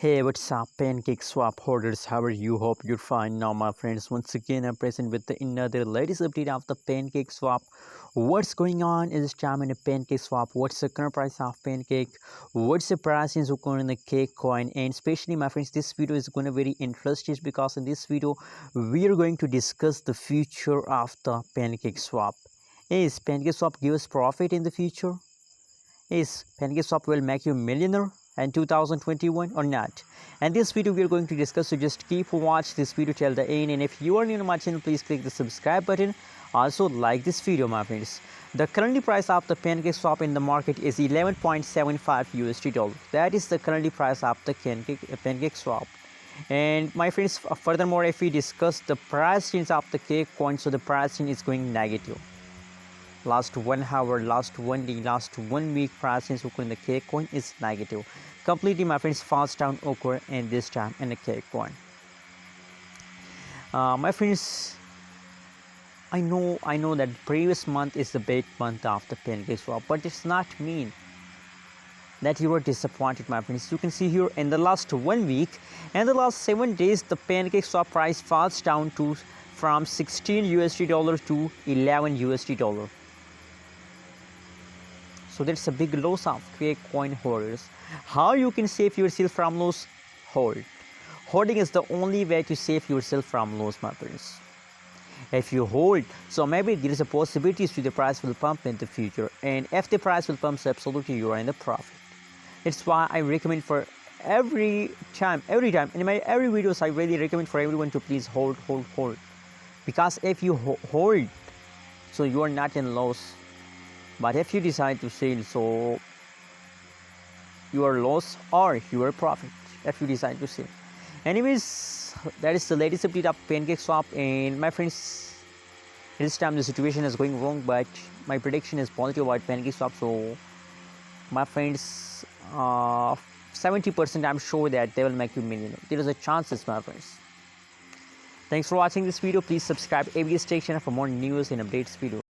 Hey, what's up, Pancakeswap holders? How are you? Hope you're fine now, my friends. Once again, I'm present with another latest update of the Pancakeswap. What's going on is time in a Pancakeswap? What's the current price of Pancake? What's the price is going in the cake coin? And especially, my friends, this video is going to be very interesting because in this video, we are going to discuss the future of the Pancakeswap. Is Pancakeswap give us profit in the future? Is Pancakeswap will make you a millionaire in 2021 or not? And this video we are going to discuss, so just keep watch this video till the end. And if you are new to my channel, please click the subscribe button. Also like this video, my friends. The currently price of the Pancakeswap in the market is 11.75 USD dollar. That is the currently price of the Pancakeswap. And my friends, furthermore, if we discuss the price change of the cake coin, so the price change is going negative. Last 1 hour, last 1 day, last 1 week price change occur in the cake coin is negative. Completely, my friends, fast down occur in this time in the cake coin. My friends, I know that previous month is the bad month of the Pancakeswap, but it's not mean that you are disappointed, my friends. You can see here in the last 1 week and the last 7 days, the Pancakeswap price falls down to from 16 USD dollar to 11 USD dollar. So that's a big loss of cake coin holders. How you can save yourself from loss? Hold. Holding is the only way to save yourself from loss, my friends. If you hold, so maybe there is a possibility to the price will pump in the future, and if the price will pump, so absolutely you are in the profit. That's why I recommend for every time in my every videos, I really recommend for everyone to please hold, because if you hold, so you are not in loss. But if you decide to sell, so you are loss or you are profit if you decide to sell. Anyways, that is the latest update of Pancakeswap. And my friends, this time the situation is going wrong, but my prediction is positive about Pancakeswap. So my friends, 70% I'm sure that they will make you millionaire. There is a chances, my friends. Thanks for watching this video. Please subscribe ABS Station for more news and updates video.